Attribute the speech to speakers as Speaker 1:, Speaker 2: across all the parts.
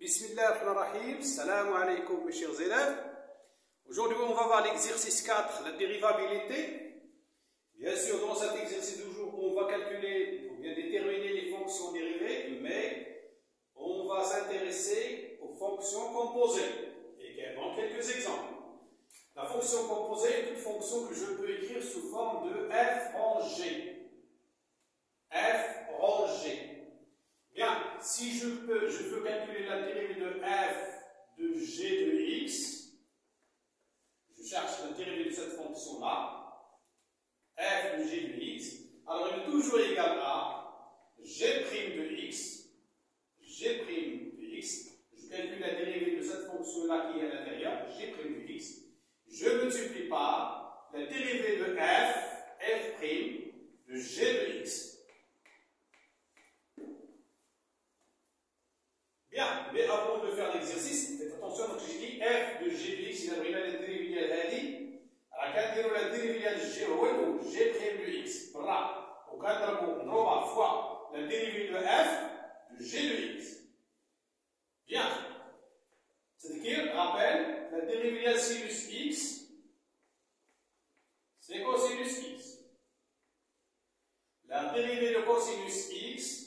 Speaker 1: Bismillah ar-Rahman ar-Rahim, salam alaikum mes chers élèves. Aujourd'hui on va voir l'exercice 4, la dérivabilité. Bien sûr dans cet exercice du jour on va calculer ou bien déterminer les fonctions dérivées, mais on va s'intéresser aux fonctions composées. Et également quelques exemples. La fonction composée est une fonction que je peux écrire sous forme de f en g. F en g. Bien, si je veux calculer la dérivée de f de g de x, je cherche la dérivée de cette fonction-là, f de g de x, alors il est toujours égal à g' de x, je calcule la dérivée de cette fonction-là qui est à l'intérieur, g' de x, je multiplie par la dérivée de f' de g de x. Bien, mais avant de faire l'exercice, faites attention, donc j'ai dit f de g de x, il a pris la dérivée de هذه, alors quand la dérivée de g هو g' de x, voilà, وكان نضربها fois la dérivée de f de g de x. Bien, c'est-à-dire, rappel, la dérivée de sinus x, c'est cosinus x. La dérivée de cosinus x,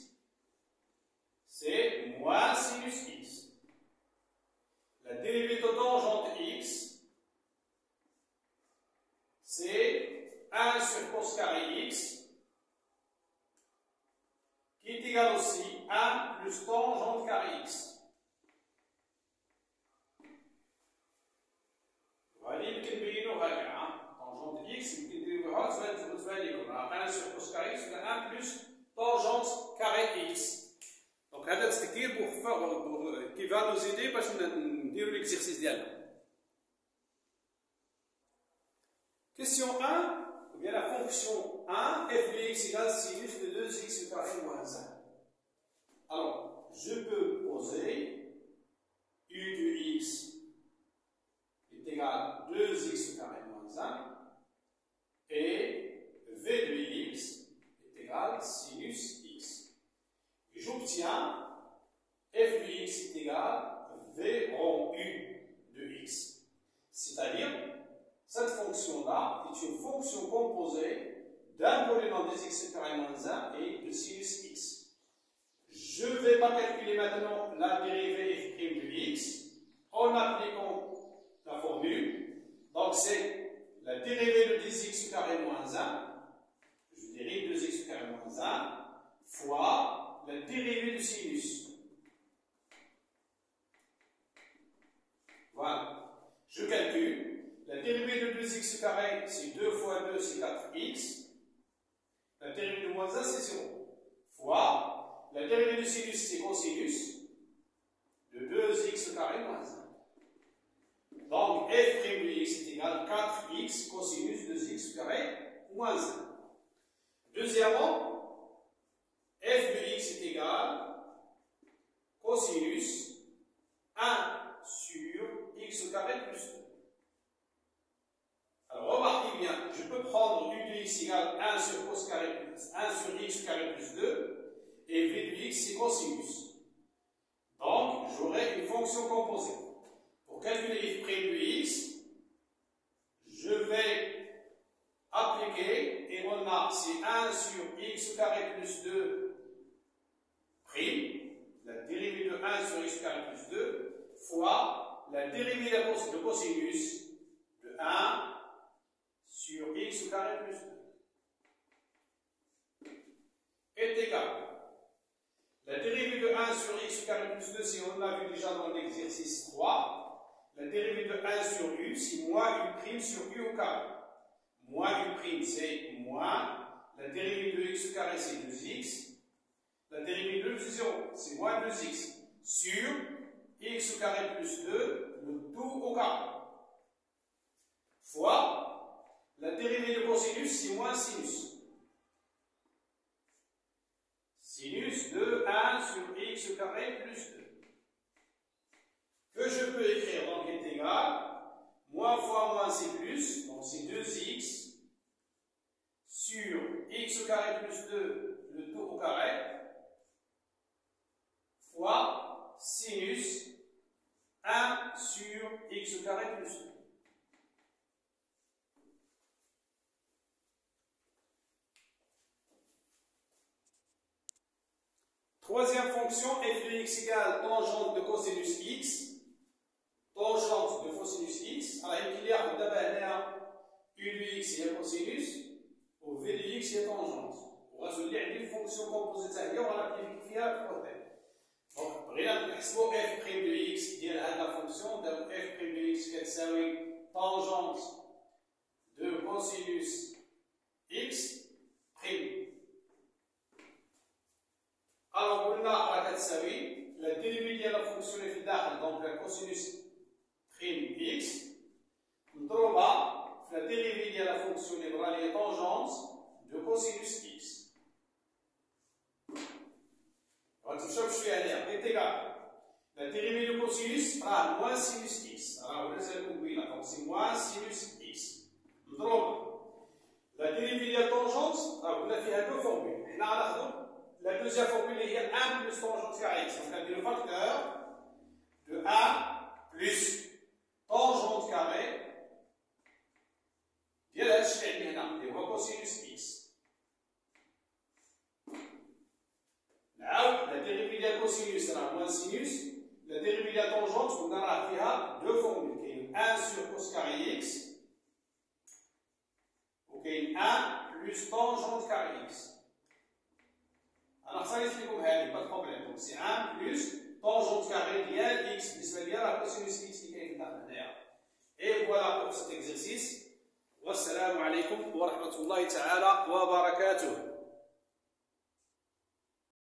Speaker 1: c'est moins sinus x. La dérivée de tangente x, c'est 1 sur cos carré x, qui est égal aussi à 1 plus tangente carré x. يمكن نبينوها كاع tangente x يمكن نديروها تبان لكم 1 sur cos carré x ولا 1 plus tangente carré x. Donc, هذا التذكير qui va nous aider باش نديرو l'exercice ديالنا. Question 1, ou bien la fonction 1, f de x égale sinus de 2x carré moins 1. Alors, je peux poser u de x est égal à 2x carré moins 1 et v de x est égal à sinus x. Et j'obtiens f de x est égal à v rond u de x. C'est-à-dire, cette fonction-là est une fonction composée d'un polynôme des x carré moins 1 et de sinus x. Je ne vais pas calculer maintenant la dérivée f' de x en appliquant la formule. Donc, c'est la dérivée de 2x carré moins 1, je dérive 2x carré moins 1, fois la dérivée du sinus. Voilà. Je calcule. La dérivée de 2x carré, c'est 2 fois 2, c'est 4x. La dérivée de moins 1, c'est 0. Fois la dérivée du sinus, c'est cosinus de 2x carré moins 1. Donc, f' de x est égal à 4x cosinus de 2x carré moins 1. Deuxièmement, f de x est égal à cosinus 1 sur x carré plus 2. Alors, remarquez bien, je peux prendre u de x égale 1 sur cos carré plus 1 sur x carré plus 2, et v de x c'est cosinus. Donc, j'aurai une fonction composée. Pour calculer f' de x, je vais appliquer, et on a c'est 1 sur x carré plus 2 prime, la dérivée de 1 sur x carré plus 2, fois la dérivée de cosinus de 1 sur x carré plus 2 est égal. La dérivée de 1 sur x carré plus 2, si on l'a vu déjà dans l'exercice 3, la dérivée de 1 sur u, c'est moins u prime sur u au carré. Moins u prime, c'est moins. La dérivée de x carré, c'est 2x. La dérivée de 2, c'est 0. C'est moins 2x. Sur x carré plus 2, le tout au carré. Fois la dérivée de cosinus, c'est moins sinus. Sinus de 1 sur x carré plus 2. Que je peux écrire donc est égal, moins fois moins c'est plus, donc c'est 2x sur x carré plus 2, le tout au carré, fois sinus 2x carré plus 1. Troisième fonction, f de x égale tangente de cosinus x. Tangente de cosinus x. Alors, il y a d'abord u de x هي cosinus و v de x هي tangente. وغتولي عندي fonction composite هي وغنابليكي فيها بروتين. دونك بغينا نحسبوا f' de x ديال هاد لا فونكسيون دابا f' de x كتساوي tangente de cosinus x prime. Alors قلنا راه كتساوي لا ديريفي ديال لا فونكسيون في الداخل دونك لا كوسينوس بريم اكس مضروبه في لا ديريفي ديال لا فونكسيون اللي برا لي طونجونس دو كوسينوس اكس. غتمشاو بشويه هنايا انتيغرال لا ديريفي دو كوسينوس راه موان سينوس اكس راه ولات كومبينا دونك سي موان سينوس اكس مضروبه لا ديريفي ديال طونجونس راه قلنا فيها دو فورمول. حنا غناخذو la deuxième formule est 1 plus tangente carré x. Donc, on a le facteur de 1 plus tangente carré de la cosinus x. La dérivée de la cosinus sera moins sinus. La dérivée de la tangente, on aura deux formules. Qui est 1 sur cos carré x. Ou qui est 1 plus tangente carré x. Alors ça explique pas de problème. Donc c'est 1 plus tangente carré ديال x بالنسبه ليا راه كوسينوس x اللي كاين تحت هنايا. Et voilà pour cet exercice. والسلام عليكم ورحمه الله تعالى وبركاته.